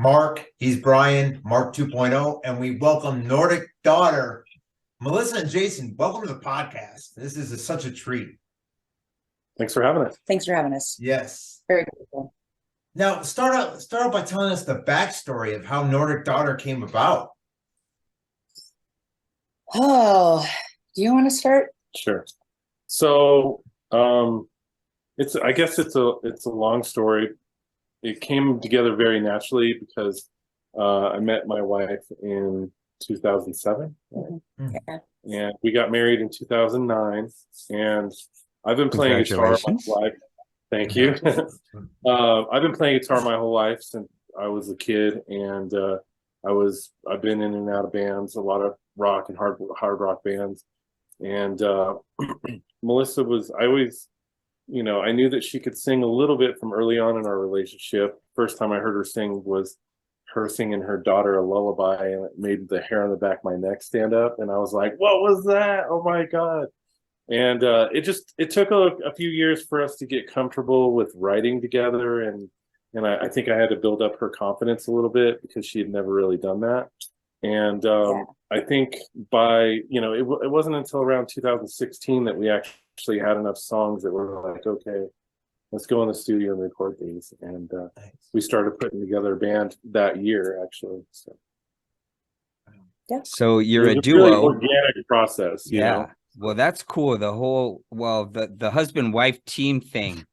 Mark. He's Brian, Mark 2.0, and we welcome Nordic Daughter, Melissa and Jason. Welcome to the podcast. This is such a treat. Thanks for having us. Thanks for having us. Yes. Very cool. Now, start out by telling us the backstory of how Nordic Daughter came about. Oh, do you want to start? Sure. So, I guess it's a long story. It came together very naturally because I met my wife in 2007, Mm-hmm. Yeah. and we got married in 2009. And I've been playing guitar my whole life. Thank you. I've been playing guitar my whole life since I was a kid, and I've been in and out of bands, a lot of rock and hard rock bands. And Melissa I always, I knew that she could sing a little bit from early on in our relationship. First time I heard her sing was her singing her daughter a lullaby, and it made the hair on the back of my neck stand up. And I was like, what was that? Oh my God. And it took a few years for us to get comfortable with writing together. And I think I had to build up her confidence a little bit because she had never really done that. And I think it wasn't until around 2016 that we actually had enough songs that were like, okay, let's go in the studio and record these. And we started putting together a band that year, actually. So, yeah. So you're a duo. Really organic process. You know? Well, that's cool. The husband-wife team thing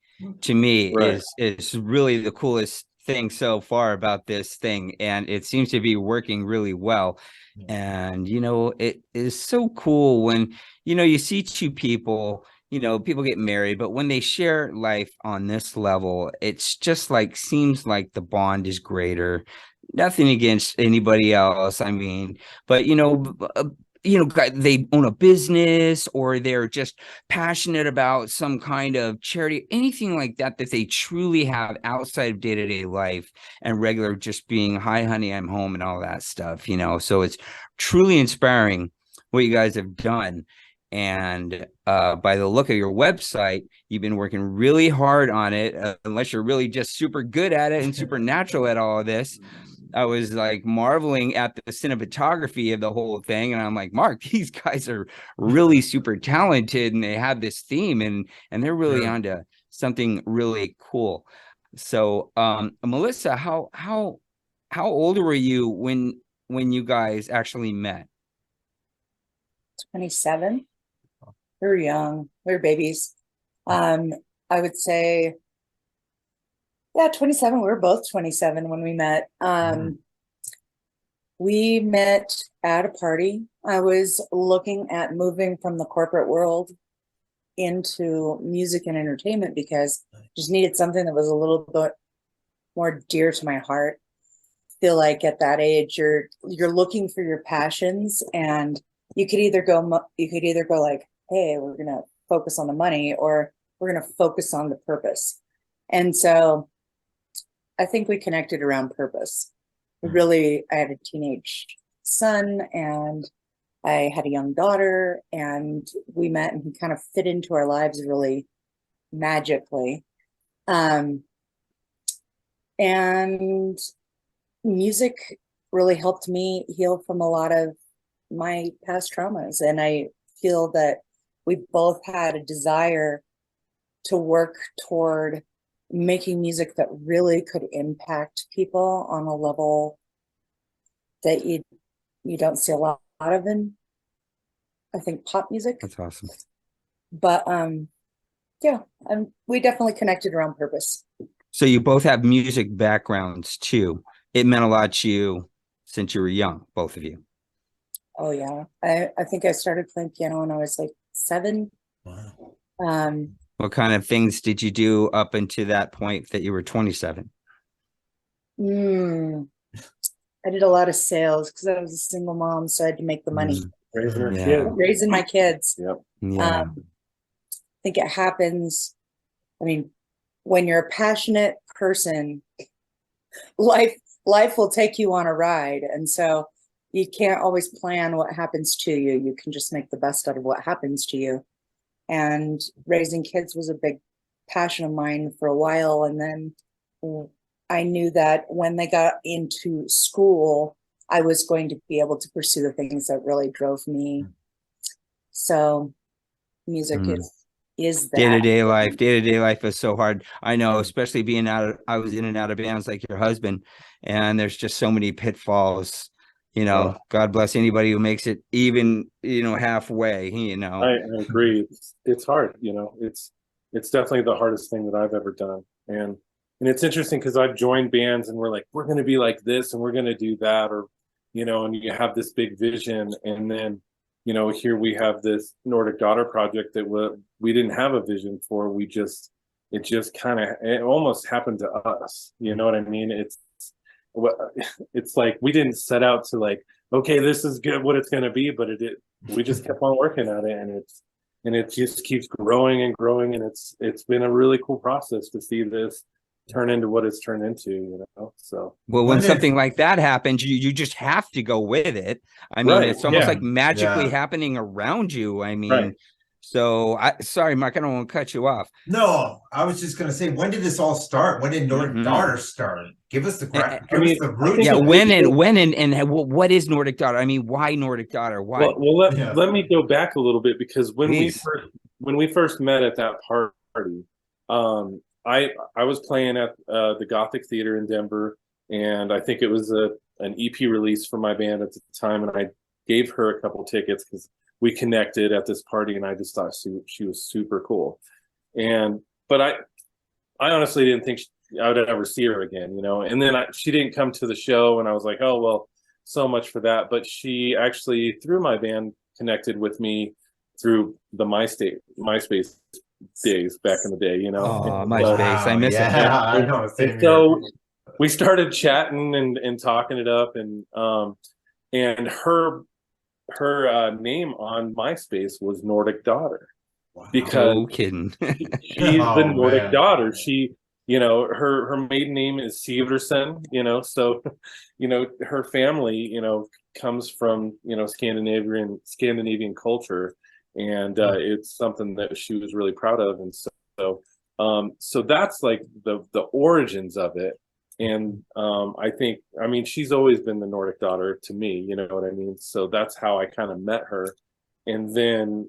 to me Right. is really the coolest thing so far about this thing, and it seems to be working really well. And it is so cool when you see two people, people get married, but when they share life on this level, it's just seems like the bond is greater. Nothing against anybody else, I mean, but they own a business, or they're just passionate about some kind of charity, anything like that they truly have outside of day-to-day life and regular just being, hi honey, I'm home, and all that stuff, so it's truly inspiring what you guys have done. And by the look of your website, you've been working really hard on it, unless you're really just super good at it and supernatural at all of this. I was marveling at the cinematography of the whole thing, and I'm like, Mark, these guys are really super talented, and they have this theme, and they're really onto something really cool. So, Melissa, how old were you when you guys actually met? 27. We were young. We were babies. I would say, 27. We were both 27 when we met. We met at a party. I was looking at moving from the corporate world into music and entertainment because I just needed something that was a little bit more dear to my heart. I feel like at that age, you're looking for your passions, and you could either go like, hey, we're gonna focus on the money, or we're gonna focus on the purpose. And so I think we connected around purpose. Really, I had a teenage son and I had a young daughter, and we met, and he kind of fit into our lives really magically. And music really helped me heal from a lot of my past traumas. And I feel that we both had a desire to work toward making music that really could impact people on a level that you don't see a lot of in, I think, pop music. That's awesome. But we definitely connected around purpose. So you both have music backgrounds too. It meant a lot to you since you were young, both of you. Oh yeah, I think I started playing piano when I was 7. Wow. What kind of things did you do up until that point that you were 27? I did a lot of sales because I was a single mom, so I had to make the money. Raising my kids. Yep. Yeah. I think it happens. I mean, when you're a passionate person, life will take you on a ride. And so you can't always plan what happens to you. You can just make the best out of what happens to you. And raising kids was a big passion of mine for a while. And then I knew that when they got into school, I was going to be able to pursue the things that really drove me. So music is that. Day-to-day life is so hard. I know, especially I was in and out of bands like your husband, and there's just so many pitfalls. God bless anybody who makes it even, halfway, I agree. It's hard, it's definitely the hardest thing that I've ever done. And it's interesting because I've joined bands and we're like, we're going to be like this and we're going to do that, or, and you have this big vision. And then, here we have this Nordic Daughter project that we didn't have a vision for. It almost happened to us. You know what I mean? It's like we didn't set out to like, okay, this is good, what it's going to be, but we just kept on working at it, and it just keeps growing and growing, and it's been a really cool process to see this turn into what it's turned into, so. Well, when something like that happens, you just have to go with it. I mean, it's almost like magically happening around you. I mean, so sorry, Mark, I don't want to cut you off. No, I was just going to say, when did this all start? When did Nordic Daughter start? Give us the root. Yeah, when and what is Nordic Daughter? I mean, why Nordic Daughter? Why? Well, let me go back a little bit, because when we first met at that party, I was playing at the Gothic Theater in Denver, and I think it was an EP release for my band at the time, and I gave her a couple tickets because we connected at this party, and I just thought she was super cool. But I honestly didn't think I would ever see her again, and then she didn't come to the show, and I was like, oh, well, so much for that. But she actually, through my band, connected with me through the MySpace days back in the day, Oh, MySpace, I miss it. I know. And so we started chatting and talking it up, and her name on MySpace was Nordic Daughter. Wow. Because no kidding. she's the Nordic Daughter. She, her maiden name is Siversen, so her family, comes from Scandinavian culture, and it's something that she was really proud of. And so that's like the origins of it. And I mean, she's always been the Nordic Daughter to me, you know what I mean? So that's how I kind of met her. And then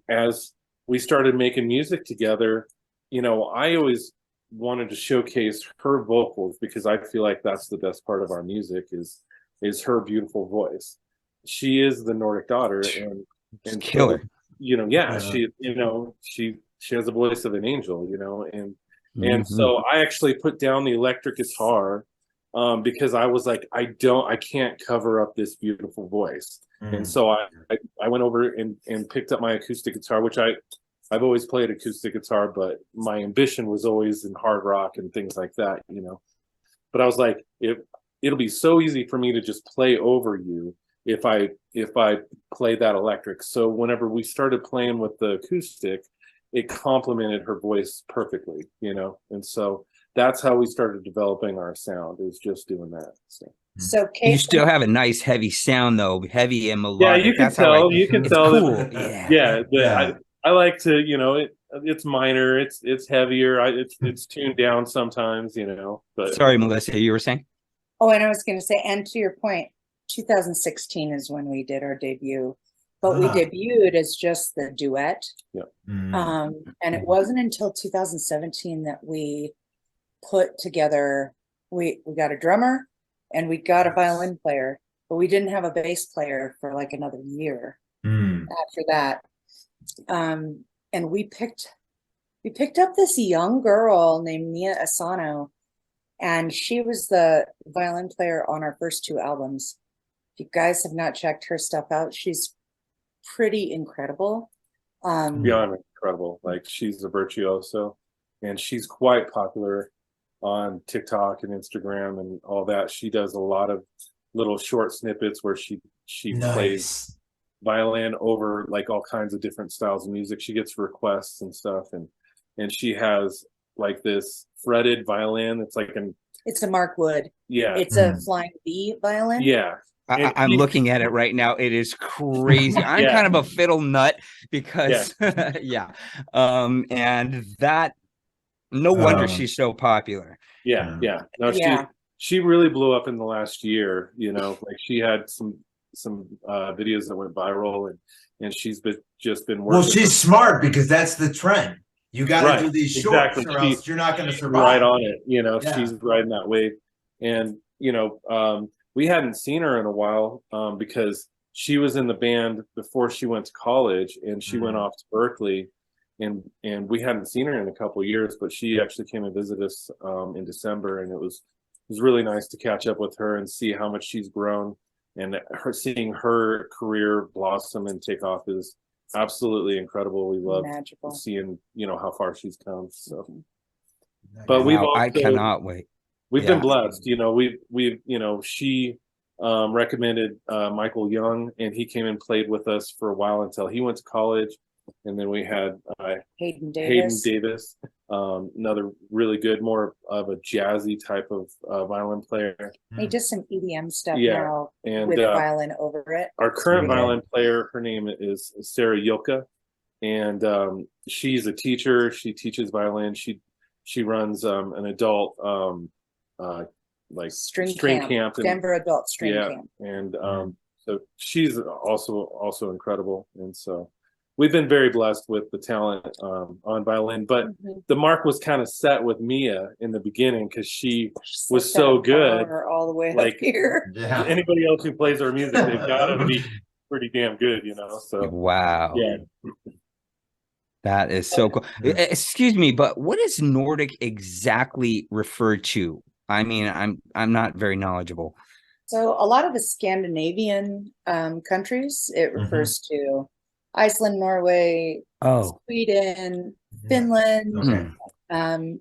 as we started making music together, I always wanted to showcase her vocals, because I feel like that's the best part of our music is her beautiful voice. She is the Nordic Daughter, and killer. She has the voice of an angel, and so I actually put down the electric guitar because I was like, I can't cover up this beautiful voice. And so I went over and picked up my acoustic guitar, which I've always played acoustic guitar, but my ambition was always in hard rock and things like that, But I was like, it'll be so easy for me to just play over you if I play that electric. So whenever we started playing with the acoustic, it complemented her voice perfectly, And so that's how we started developing our sound, is just doing that. So Kate, you still have a nice heavy sound, though, heavy and melodic. Yeah, you can tell. You can tell. Cool. I like to, it's minor. It's heavier. It's tuned down sometimes, But sorry, Melissa, you were saying? Oh, and I was going to say, and to your point, 2016 is when we did our debut, but we debuted as just the duet. Yeah. And it wasn't until 2017 that we put together. We got a drummer and we got a violin player, but we didn't have a bass player for like another year after that. And we picked up this young girl named Mia Asano, and she was the violin player on our first 2 albums. If you guys have not checked her stuff out, she's pretty incredible. Beyond incredible. Like, she's a virtuoso, and she's quite popular on TikTok and Instagram and all that. She does a lot of little short snippets where she plays violin over like all kinds of different styles of music. She gets requests and stuff, and she has like this fretted violin. It's a Mark Wood. Yeah. It's a Flying B violin. Yeah. I'm looking at it right now. It is crazy. I'm kind of a fiddle nut because and that No wonder she's so popular. Yeah, yeah. No, Yeah. she really blew up in the last year. You know, like she had some videos that went viral, and she's just been working. Well, she's smart because that's the trend. You got to do these shorts, exactly. or else you're not going to survive. Right on it. You know, Yeah. she's riding that wave, and you know, we hadn't seen her in a while because she was in the band before she went to college, and she went off to Berkeley, and we hadn't seen her in a couple of years, but she actually came and visited us in December, and it was really nice to catch up with her and see how much she's grown, and seeing her career blossom and take off is absolutely incredible. We love seeing, you know, how far she's come. So, but I cannot wait. We've been blessed, you know. We've you know, she recommended Michael Young, and he came and played with us for a while until he went to college, and then we had Hayden Davis, another really good, more of a jazzy type of violin player. He does some EDM stuff now, and with violin over it. Our current violin player, her name is Sarah Yilka, and she's a teacher. She teaches violin. She runs an adult like string camp, Denver adult string camp, and so she's also incredible, and so we've been very blessed with the talent on violin. But the mark was kind of set with Mia in the beginning because she was so good, all the way like up here. Yeah. Anybody else who plays our music, they've got to be pretty damn good, you know. So wow, yeah. That is so cool. Excuse me, but what does Nordic exactly refer to? I mean, I'm not very knowledgeable. So a lot of the Scandinavian countries, it refers to Iceland, Norway, Sweden, Finland. I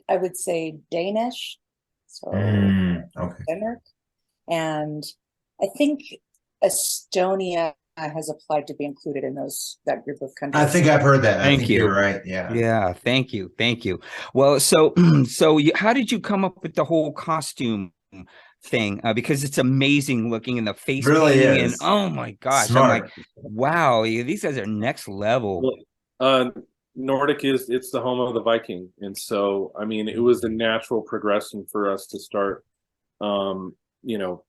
would say Danish. So Denmark, and I think Estonia has applied to be included in that group of countries. I think I've heard that. Thank you. You're right. Yeah. Yeah. Thank you. Well, so how did you come up with the whole costume thing? Because it's amazing looking in the face really painting, is. and oh my gosh, Smart. I'm like, wow, these guys are next level. Nordic it's the home of the Viking, and so I mean it was a natural progression for us to start you know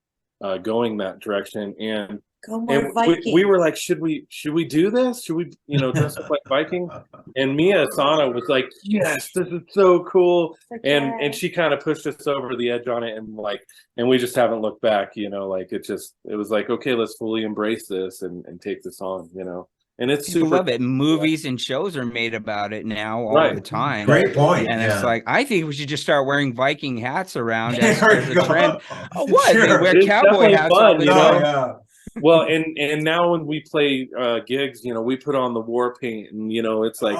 going that direction, and we were like, should we do this? Should we, you know, dress up like Viking? And Mia Asana was like, yes, this is so cool. And she kind of pushed us over the edge on it, and we just haven't looked back, you know, like it was like, okay, let's fully embrace this and take this on, you know. And it's People super love it. Movies and shows are made about it now all the time. Great point. And it's like, I think we should just start wearing Viking hats around as a trend. What? They wear cowboy hats all the time. Well, and now when we play gigs, you know, we put on the war paint, and you know, it's like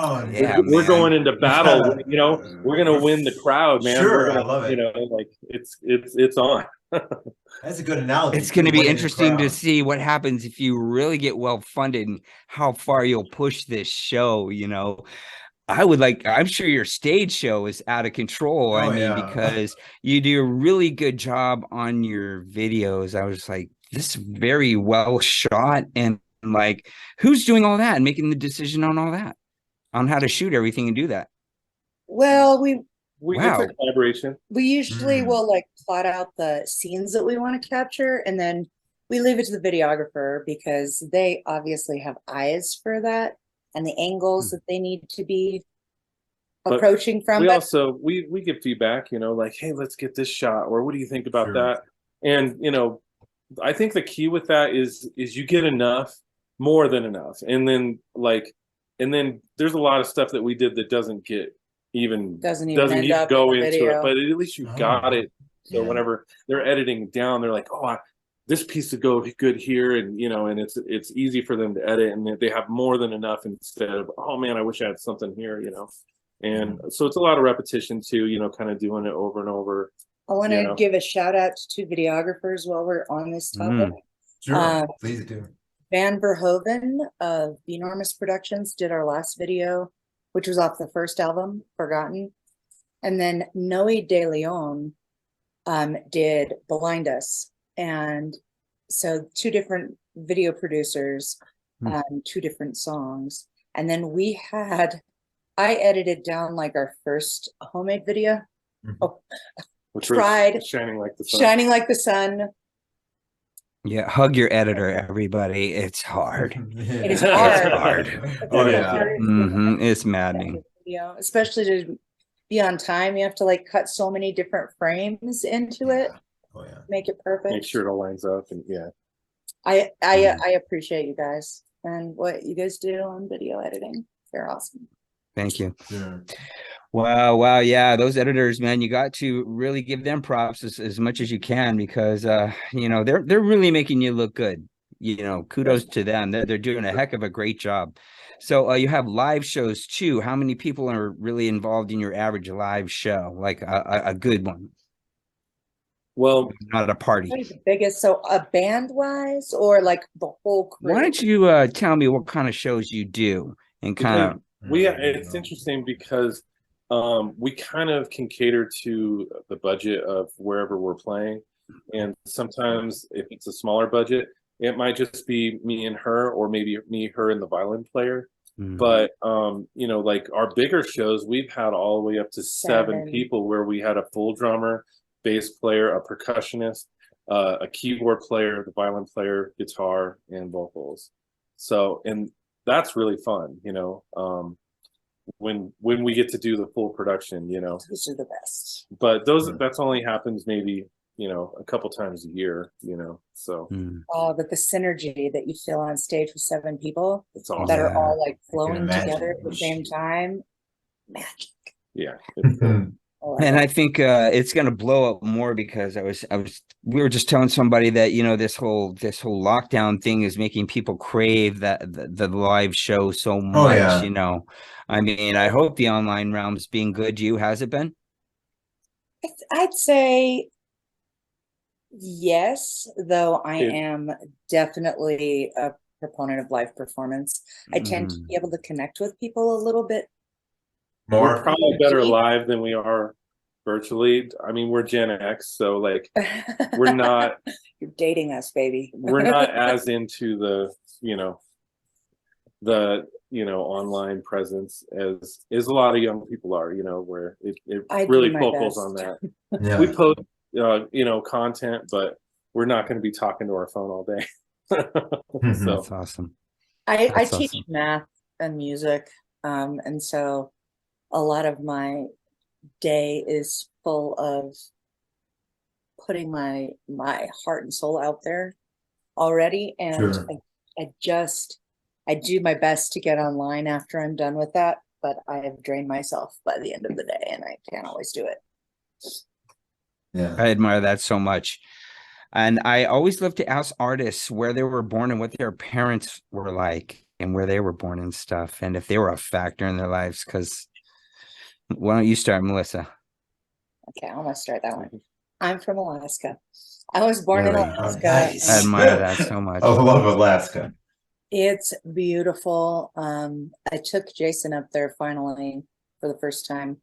we're going into battle. You know, we're gonna win the crowd, man. I love it. You know, like it's on. That's a good analogy. It's going to be interesting to see what happens if you really get well funded and how far you'll push this show. You know, I'm sure your stage show is out of control. Because you do a really good job on your videos. I was like, this is very well shot, and like, who's doing all that and making the decision on all that, on how to shoot everything and do that? Well, it's a collaboration. We usually will like plot out the scenes that we want to capture, and then we leave it to the videographer because they obviously have eyes for that and the angles that they need to be approaching from. We give feedback, you know, like, hey, let's get this shot, or what do you think about that? And you know, I think the key with that is you get enough, more than enough, and then there's a lot of stuff that we did that doesn't even go into it, but at least you got it. So whenever they're editing down, they're like, oh, this piece would go good here, and you know, and it's easy for them to edit, and they have more than enough instead of, oh man, I wish I had something here, you know. And so it's a lot of repetition too, you know, kind of doing it over and over. I want to give a shout out to videographers while we're on this topic. Sure, please do. Van Verhoeven of Enormous Productions did our last video, which was off the first album, Forgotten. And then Noe De Leon did Blind Us. And so 2 different video producers, 2 different songs. And then we had I edited down like our first homemade video. Mhm. Oh, Which tried. was Shining Like the Sun. Shining Like the Sun. Yeah, hug your editor, everybody. It's hard. It is It's hard. hard. It's Oh, the yeah. hardest It's maddening. video, especially to be on time. You have to like cut so many different frames into it, Oh yeah. make it perfect. Make sure it all lines up, and I Mhm. I appreciate you guys and what you guys do on video editing. They're awesome. Thank you. Sure. Wow. Yeah, those editors, man, you got to really give them props as much as you can because they're really making you look good. Kudos to them. They're doing a heck of a great job. So you have live shows too. How many people are really involved in your average live show? Like a good one, well, not a party. What is the biggest? So a band wise or like the whole crew? Why don't you tell me what kind of shows you do and kind of it's interesting because we kind of can cater to the budget of wherever we're playing, and sometimes if it's a smaller budget, it might just be me and her, or maybe me, her, and the violin player. But like our bigger shows, we've had all the way up to seven people, where we had a full drummer, bass player, a percussionist, a keyboard player, the violin player, guitar, and vocals. So, and that's really fun, when we get to do the full production, Those are the best. But that's only happens maybe a couple times a year, so Oh, but the synergy that you feel on stage with seven people it's awesome. that are all like flowing imagine. together at the same time, magic. Yeah, it's cool. And I think it's going to blow up more because we were just telling somebody that this whole lockdown thing is making people crave the live show so much. yeah. I mean, I hope the online realm's being good to you. Has it been? I'd say yes, though I am definitely a proponent of live performance. I tend to be able to connect with people a little bit more. We're probably better live than we are virtually. I mean, we're Gen X, so like we're not. You're dating us, baby. We're not as into the online presence as a lot of young people are. Where it really focuses on that. Yeah. We post content, but we're not going to be talking to our phone all day. So That's awesome. I teach math and music, and so a lot of my day is full of putting my heart and soul out there already, and Sure. I do my best to get online after I'm done with that, but I have drained myself by the end of the day, and I can't always do it. Yeah, I admire that so much. And I always love to ask artists where they were born and what their parents were like and where they were born and stuff, and if they were a factor in their lives. Because why don't you start, Melissa? Okay, I'm gonna start that one. I'm from Alaska. I was born in Alaska. Nice. I admire that so much. I love Alaska. It's beautiful. I took Jason up there finally for the first time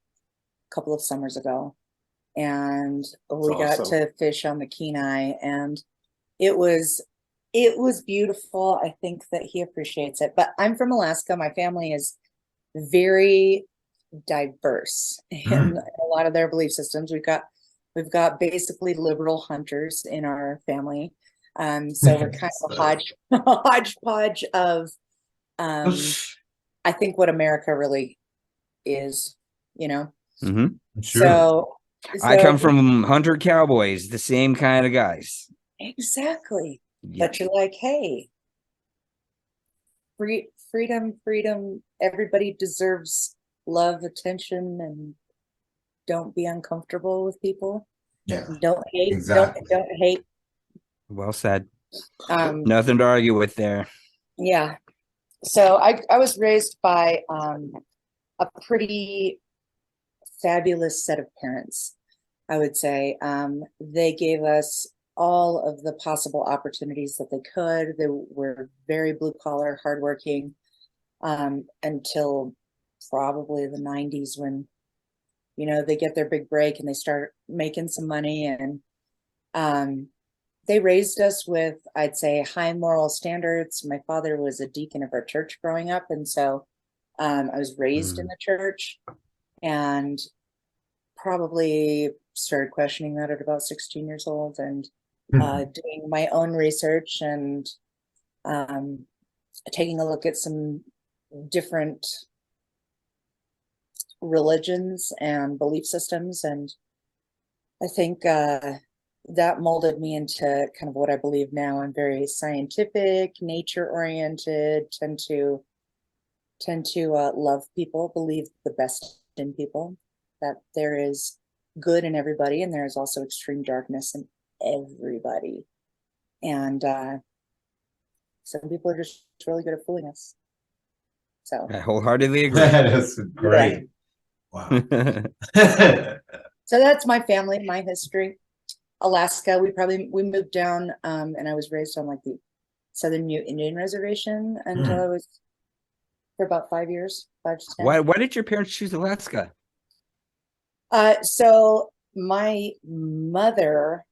a couple of summers ago, and we got to fish on the Kenai, and it was beautiful. I think that he appreciates it. But I'm from Alaska. My family is very diverse in a lot of their belief systems. We've got basically liberal hunters in our family. So we're kind of a hodgepodge of I think what America really is, Sure. So I come from hunter cowboys, the same kind of guys. Exactly. Yeah. But you're like, hey, freedom, everybody deserves love, attention, and don't be uncomfortable with people. Yeah. Don't hate. Exactly. Don't hate. Well said. Nothing to argue with there. Yeah. So I was raised by a pretty fabulous set of parents, I would say. They gave us all of the possible opportunities that they could. They were very blue collar, hardworking, until probably the 90s when, they get their big break and they start making some money. And they raised us with, I'd say, high moral standards. My father was a deacon of our church growing up. And so I was raised in the church, and probably started questioning that at about 16 years old, and doing my own research and taking a look at some different religions and belief systems. And I think that molded me into kind of what I believe now. I'm very scientific, nature oriented, tend to love people, believe the best in people, that there is good in everybody, and there is also extreme darkness in everybody. And some people are just really good at fooling us. So I wholeheartedly agree. That is great. Wow. So that's my family, my history. Alaska, we moved down, and I was raised on like the Southern Ute Indian Reservation until I was for about 5 years, 5 to 10. Why did your parents choose Alaska? So my mother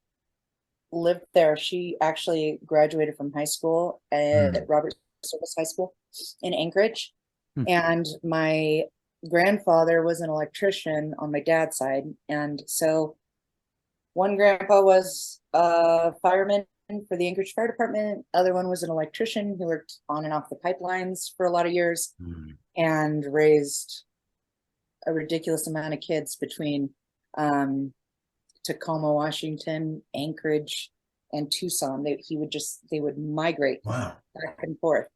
lived there. She actually graduated from high school at Robert Service High School in Anchorage. And my grandfather was an electrician on my dad's side. And so one grandpa was a fireman for the Anchorage Fire Department. Other one was an electrician who worked on and off the pipelines for a lot of years and raised a ridiculous amount of kids between Tacoma, Washington, Anchorage, and Tucson. They would migrate back and forth.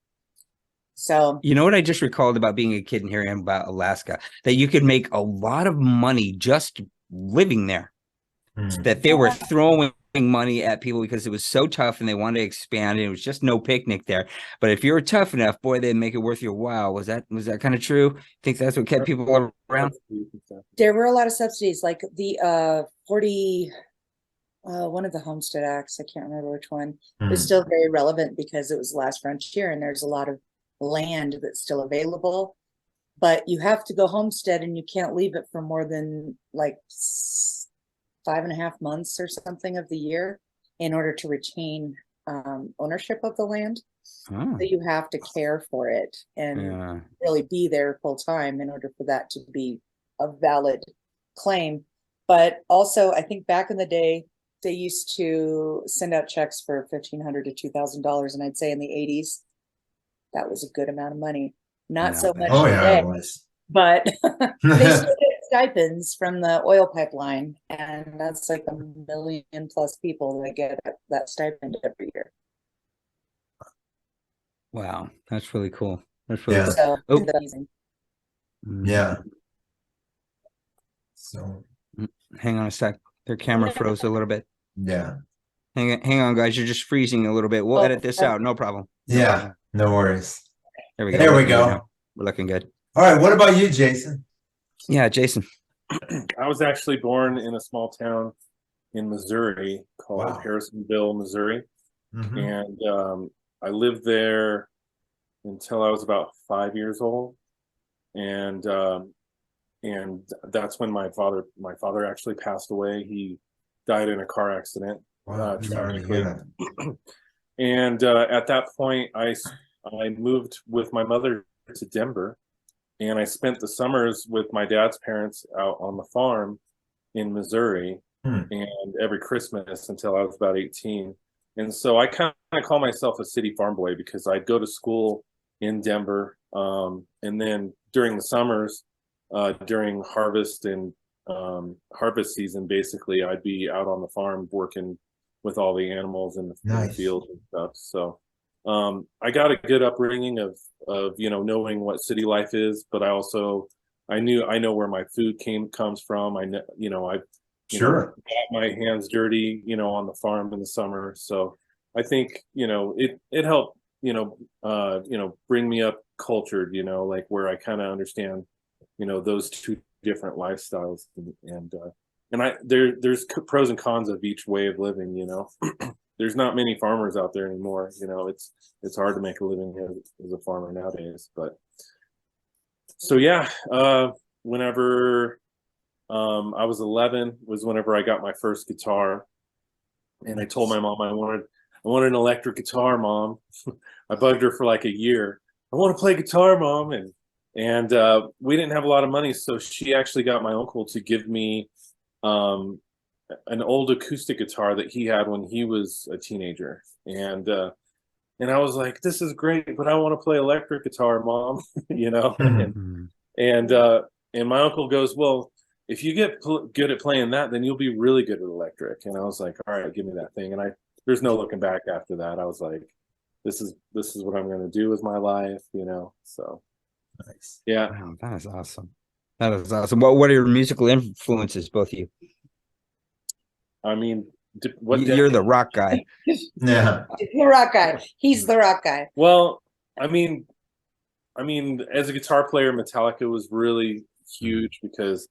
So you know what I just recalled about being a kid and hearing about Alaska, that you could make a lot of money just living there. That they were throwing money at people because it was so tough and they wanted to expand, and it was just no picnic there. But if you were tough enough, boy, they'd make it worth your while. Was that kind of true? I think that's what kept people around. There were a lot of subsidies, like the 40 one of the Homestead Acts, I can't remember which one, was still very relevant because it was the last frontier and there's a lot of land that's still available. But you have to go homestead and you can't leave it for more than like 5.5 months or something of the year in order to retain ownership of the land. So you have to care for it and really be there full time in order for that to be a valid claim. But also, I think back in the day, they used to send out checks for $1,500 to $2,000, and I'd say in the 80s, that was a good amount of money. Not so much today, but they still get stipends from the oil pipeline, and that's like 1 million plus people that get that stipend every year. Wow, that's really cool. That's really cool. So amazing. Yeah. So hang on a sec. Their camera froze a little bit. Yeah. Hang on, guys. You're just freezing a little bit. We'll edit this out. No problem. No worries. There we go. There we go. We're looking good. All right. What about you, Jason? Yeah, Jason. I was actually born in a small town in Missouri called Harrisonville, Missouri. And I lived there until I was about 5 years old. And that's when my father actually passed away. He died in a car accident. Tragically. And at that point, I moved with my mother to Denver, and I spent the summers with my dad's parents out on the farm in Missouri, and every Christmas until I was about 18. And so I kind of call myself a city farm boy because I'd go to school in Denver, and then during the summers, during harvest and harvest season, basically, I'd be out on the farm working with all the animals in the field and stuff. So I got a good upbringing of knowing what city life is, but I know where my food comes from. I got my hands dirty, on the farm in the summer. So I think it helped bring me up cultured, like where I kind of understand those two different lifestyles, and there's pros and cons of each way of living. There's not many farmers out there anymore. It's hard to make a living as a farmer nowadays. But so whenever I was 11 was whenever I got my first guitar, and I told my mom I wanted an electric guitar, Mom. I bugged her for like a year. I want to play guitar, Mom, and And we didn't have a lot of money, so she actually got my uncle to give me an old acoustic guitar that he had when he was a teenager. And I was like, this is great, but I want to play electric guitar, Mom. You know. And my uncle goes, well, if you get good at playing that, then you'll be really good at electric. And I was like, all right, give me that thing. And there's no looking back after that. I was like, this is what I'm going to do with my life, you know. So Nice. yeah. Wow, that is awesome. That is awesome. What are your musical influences, both of you? I mean, You're the rock guy. Yeah. The rock guy. He's the rock guy. Well, I mean, as a guitar player, Metallica was really huge because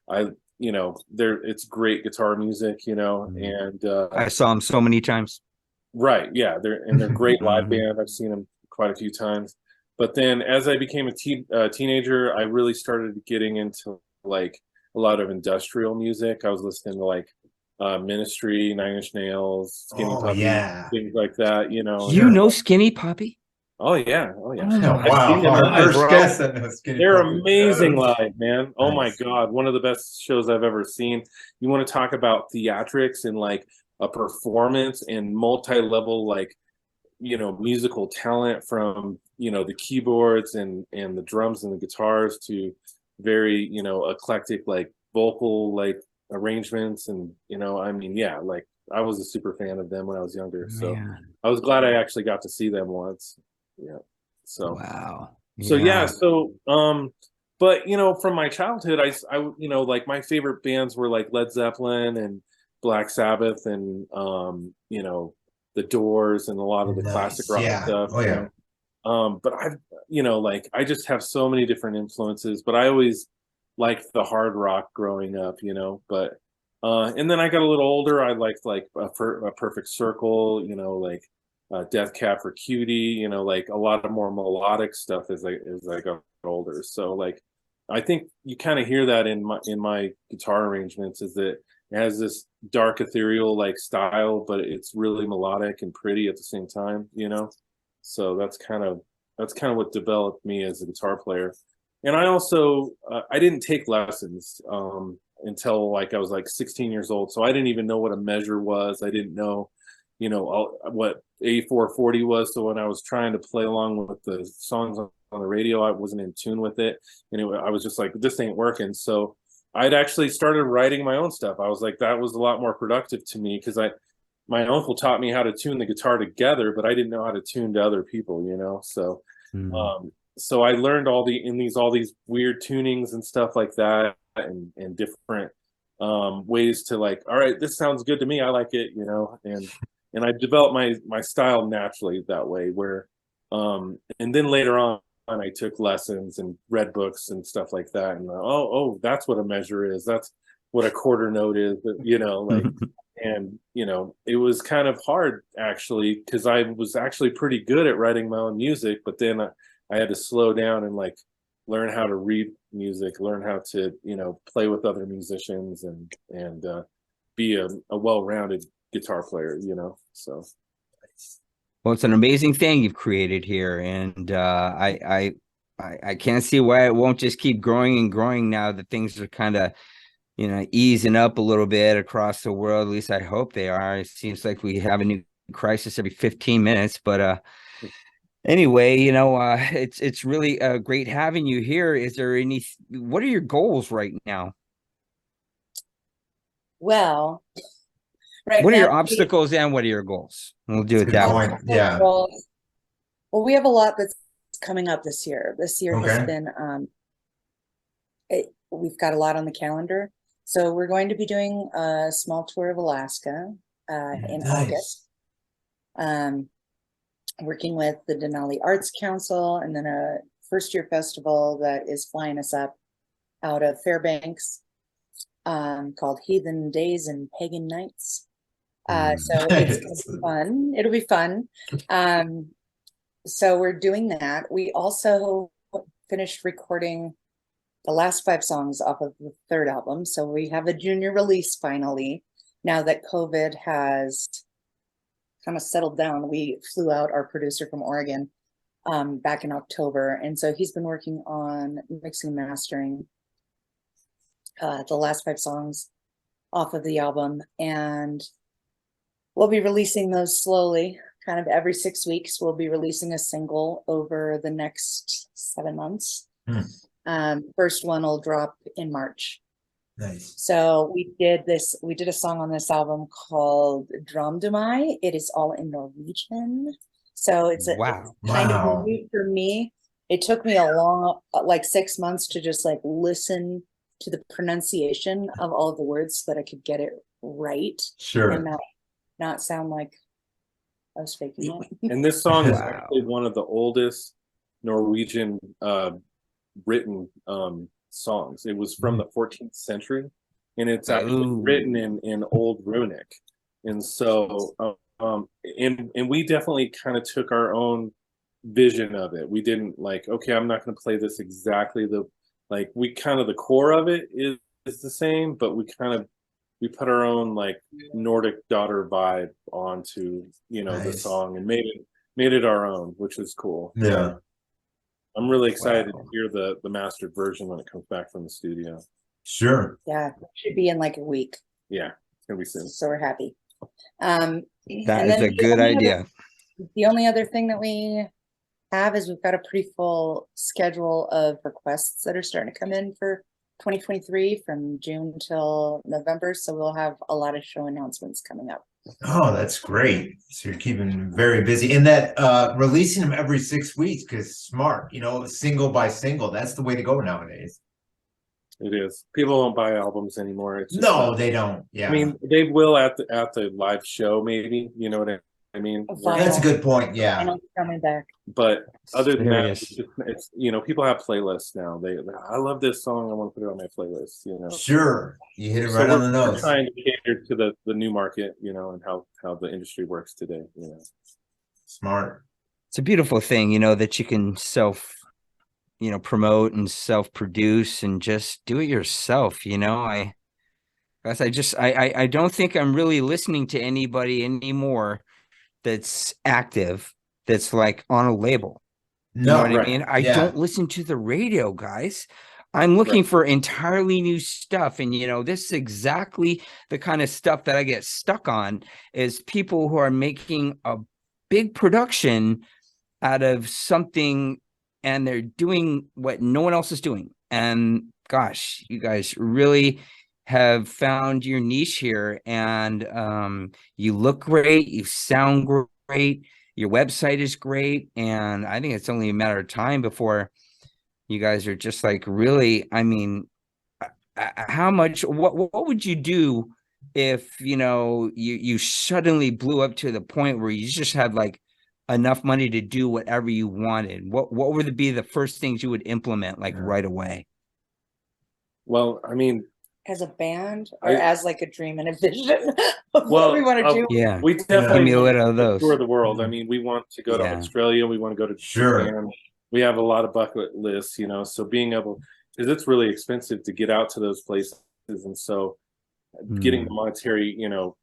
it's great guitar music, you know, and I saw them so many times. right, yeah, they're great live band. I've seen them quite a few times. But then as I became a teenager, I really started getting into like a lot of industrial music. I was listening to like Ministry, Nine Inch Nails, Skinny Puppy, things like that, you know. You know Skinny Puppy? Oh yeah, oh yeah. Oh, wow. First guess that knows Skinny They're Puppy. amazing live, man. Oh my Nice. God, one of the best shows I've ever seen. You want to talk about theatrics and like a performance and multi-level, like, you know, musical talent, from, you know, the keyboards and the drums and the guitars to very, you know, eclectic like vocal like arrangements. And, you know, I mean, yeah, like I was a super fan of them when I was younger. So I was glad I actually got to see them once. Yeah. So wow. So yeah, so but you know, from my childhood, I you know, like my favorite bands were like Led Zeppelin and Black Sabbath and you know, The Doors and a lot of the classic rock stuff. Oh yeah. But I've, you know, like I just have so many different influences, but I always liked the hard rock growing up, you know. But and then I got a little older, I liked like a Perfect Circle, you know, like Death Cab for Cutie, you know, like a lot of more melodic stuff as I got older. So like I think you kind of hear that in my guitar arrangements, is that it has this dark ethereal like style, but it's really melodic and pretty at the same time, you know. So that's kind of what developed me as a guitar player. And I also I didn't take lessons until like I was like 16 years old. So I didn't even know what a measure was. I didn't know, you know, what A440 was. So when I was trying to play along with the songs on the radio, I wasn't in tune with it. And I was just like, this ain't working. So I'd actually started writing my own stuff. I was like, that was a lot more productive to me because my uncle taught me how to tune the guitar together, but I didn't know how to tune to other people, you know? So, so I learned all these weird tunings and stuff like that, and different ways to like, all right, this sounds good to me. I like it, you know? And I developed my style naturally that way, where and then later on I took lessons and read books and stuff like that, and oh, that's what a measure is, that's what a quarter note is, you know, like. And you know, it was kind of hard actually, because I was actually pretty good at writing my own music, but then I had to slow down and like learn how to read music, learn how to, you know, play with other musicians and be a well-rounded guitar player, you know. So well, it's an amazing thing you've created here, and I can't see why it won't just keep growing and growing now that things are kind of, you know, easing up a little bit across the world. At least I hope they are. It seems like we have a new crisis every 15 minutes, but anyway, you know, it's really great having you here. Is there what are your goals right now? Well, right what are now, your obstacles and what are your goals? We'll do it that way. Yeah. Well, we have a lot that's coming up this year. This year has been, we've got a lot on the calendar. So we're going to be doing a small tour of Alaska in August. Working with the Denali Arts Council, and then a first-year festival that is flying us up out of Fairbanks called Heathen Days and Pagan Nights. So it's gonna be fun. It'll be fun. So we're doing that. We also finished recording the last 5 songs off of the 3rd album. So we have a junior release finally. Now that COVID has kind of settled down, we flew out our producer from Oregon back in October. And so he's been working on mixing and mastering the last 5 songs off of the album. And we'll be releasing those slowly, kind of every 6 weeks. We'll be releasing a single over the next 7 months. First one will drop in March. Nice. So we did a song on this album called Drum de Mai. It is all in Norwegian. So it's kind of new for me. It took me a long, like 6 months to just like listen to the pronunciation of all of the words so that I could get it right. Sure. And not sound like I was faking it. And this song is actually one of the oldest Norwegian written songs. It was from the 14th century, and it's actually written in Old Runic. And so and we definitely kind of took our own vision of it. We didn't like, okay, I'm not going to play this exactly we kind of, the core of it is the same, but we put our own like Nordic Daughter vibe onto, the song and made it our own, which is cool. Yeah. I'm really excited to hear the mastered version when it comes back from the studio. Sure. Yeah, it should be in like a week. Yeah, it's gonna be soon. So we're happy. That is a good idea. The only other thing that we have is we've got a pretty full schedule of requests that are starting to come in for 2023 from June till November. So we'll have a lot of show announcements coming up. Oh, that's great. So you're keeping very busy, and that releasing them every 6 weeks, because smart, single by single. That's the way to go nowadays. It is. People don't buy albums anymore. It's just they don't. Yeah. I mean, they will at the live show, maybe. You know what I mean? That's a good point. Yeah. Coming back. But other than that, it's people have playlists now. I love this song. I want to put it on my playlist. Sure, you hit it right on the nose. We're trying to cater to the new market, and how the industry works today. Smart. It's a beautiful thing, that you can promote and self-produce and just do it yourself. I don't think I'm really listening to anybody anymore that's active, that's like on a label. You know what I mean? I don't listen to the radio, guys. I'm looking for entirely new stuff. And, this is exactly the kind of stuff that I get stuck on, is people who are making a big production out of something and they're doing what no one else is doing. And gosh, you guys really have found your niche here, and you look great, you sound great, your website is great, and I think it's only a matter of time before you guys are just like really, what would you do if you suddenly blew up to the point where you just had like enough money to do whatever you wanted? What would be the first things you would implement right away? Well, as a band, or as like a dream and a vision of what we want to do? Yeah, we definitely give me a little of those. Tour the world. We want to go to Australia. We want to go to Japan. We have a lot of bucket lists, so being able, because it's really expensive to get out to those places, and so getting the monetary,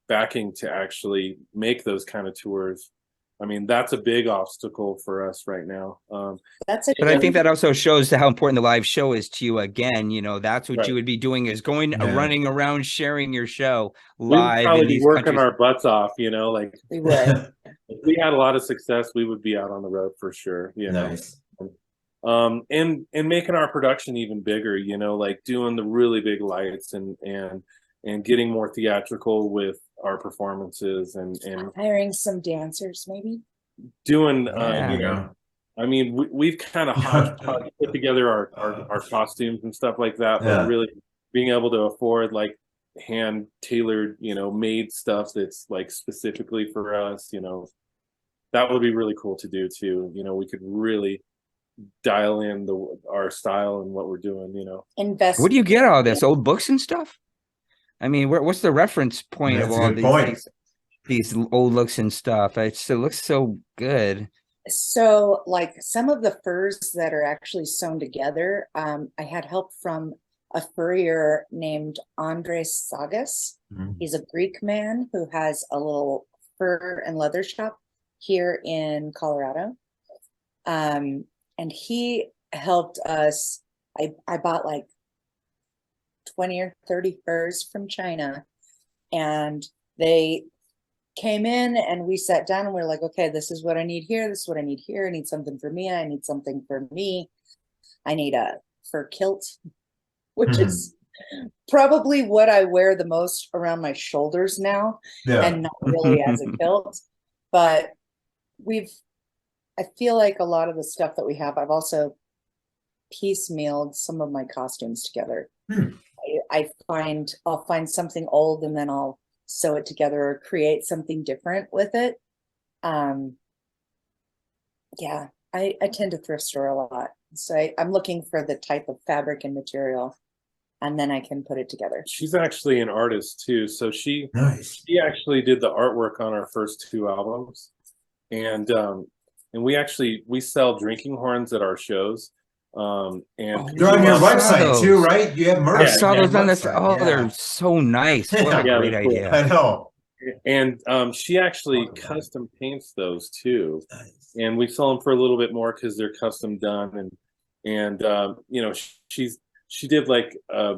backing to actually make those kind of tours. That's a big obstacle for us right now. But I think that also shows how important the live show is to you. Again, that's what you would be doing, is going running around sharing your show live. We'd probably be working our butts off, we would. If we had a lot of success, we would be out on the road for sure. Nice. And making our production even bigger, like doing the really big lights and getting more theatrical with our performances and hiring some dancers, maybe doing we've kind of put together our costumes and stuff like that, but really being able to afford like hand tailored made stuff that's like specifically for us, that would be really cool to do too. We could really dial in our style and what we're doing. Invest. Where do you get all this? Old books and stuff? What's the reference point of all these old looks and stuff? It looks so good. So like some of the furs that are actually sewn together, I had help from a furrier named Andres Sagas. He's a Greek man who has a little fur and leather shop here in Colorado. And he helped us. I bought like 20 or 30 furs from China, and they came in and we sat down and we're like, okay, this is what I need here. This is what I need here. I need something for me. I need something for me. I need a fur kilt, which is probably what I wear the most around my shoulders now, and not really as a kilt. But I feel like a lot of the stuff that we have, I've also piecemealed some of my costumes together. I'll find something old and then I'll sew it together or create something different with it. Yeah, I tend to thrift store a lot. So I'm looking for the type of fabric and material, and then I can put it together. She's actually an artist too. So she actually did the artwork on our first 2 albums. And we sell drinking horns at our shows. And they're on your website too, right? You have merch. I saw those on this. Oh, they're so nice. What a great idea. I know. And she actually custom paints those too. Nice. And we sell them for a little bit more because they're custom done. And you know, she did like a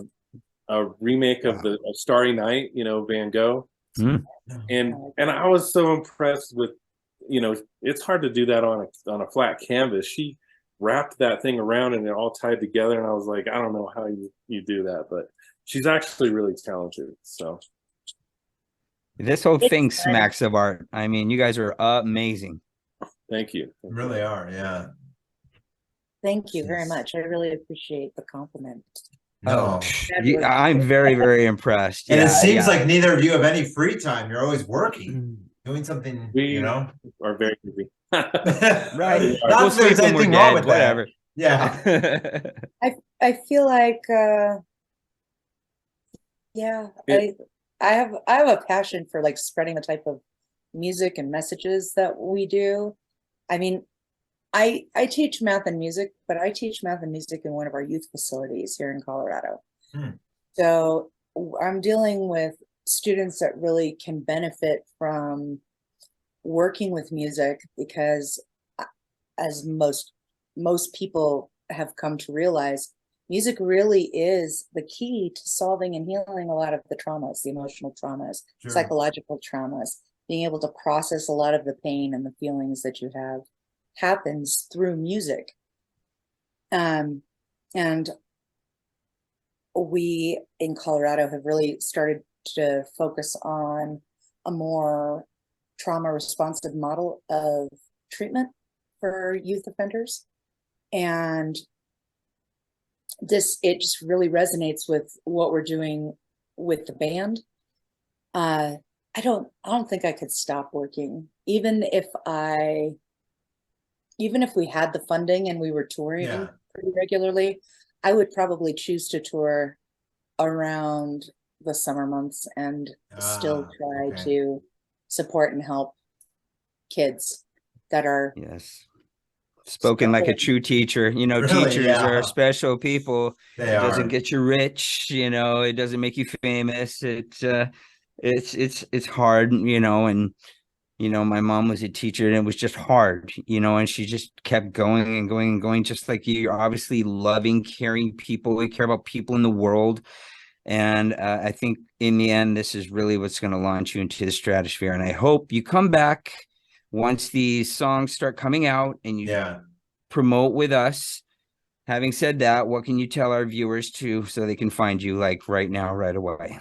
remake of the Starry Night, you know, Van Gogh. And I was so impressed with, you know, it's hard to do that on a flat canvas. She wrapped that thing around and it all tied together, and I was like, I don't know how you do that, but she's actually really talented. So this whole thing smacks of art. I mean, you guys are amazing. Thank you. You really are. Yeah. Thank you very much. I really appreciate the compliment. No, I'm very, very impressed. And it seems like neither of you have any free time. You're always working, doing something. We you know, are very busy. Right. Not that there's anything wrong with whatever. That. Yeah. I feel like yeah, I have a passion for like spreading the type of music and messages that we do. I mean, I teach math and music, but I teach math and music in one of our youth facilities here in Colorado. So I'm dealing with students that really can benefit from working with music, because as most people have come to realize, music really is the key to solving and healing a lot of the traumas, the emotional traumas, psychological traumas. Being able to process a lot of the pain and the feelings that you have happens through music. And we in Colorado have really started to focus on a more trauma responsive model of treatment for youth offenders. And it just really resonates with what we're doing with the band. I don't think I could stop working, even if we had the funding and we were touring pretty regularly. I would probably choose to tour around the summer months and still try to support and help kids that are spoken like a true teacher. You know, really, teachers are special people. It doesn't get you rich, you know, it doesn't make you famous. It's hard, you know, and you know, my mom was a teacher and it was just hard, you know, and she just kept going and going and going, just like you. You're obviously loving, caring people. We care about people in the world. And I think in the end, this is really what's going to launch you into the stratosphere. And I hope you come back once these songs start coming out and you promote with us. Having said that, what can you tell our viewers too, so they can find you like right now, right away?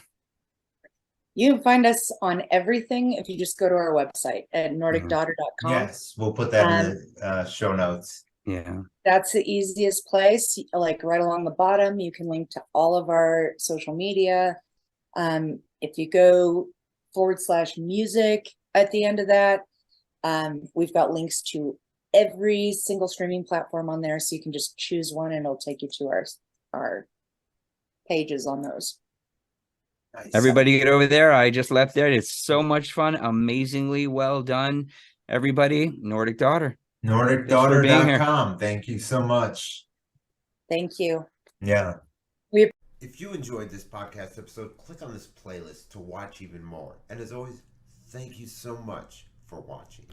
You can find us on everything if you just go to our website at NordicDaughter.com. Yes, we'll put that in the show notes. Yeah, that's the easiest place. Like right along the bottom, you can link to all of our social media. If you go /music at the end of that, we've got links to every single streaming platform on there, so you can just choose one and it'll take you to our pages on those. Nice. Everybody get over there. I just left there. It's so much fun. Amazingly well done. Everybody, Nordic Daughter. NordicDaughter.com. Thank you so much. Thank you. Yeah. If you enjoyed this podcast episode, click on this playlist to watch even more. And as always, thank you so much for watching.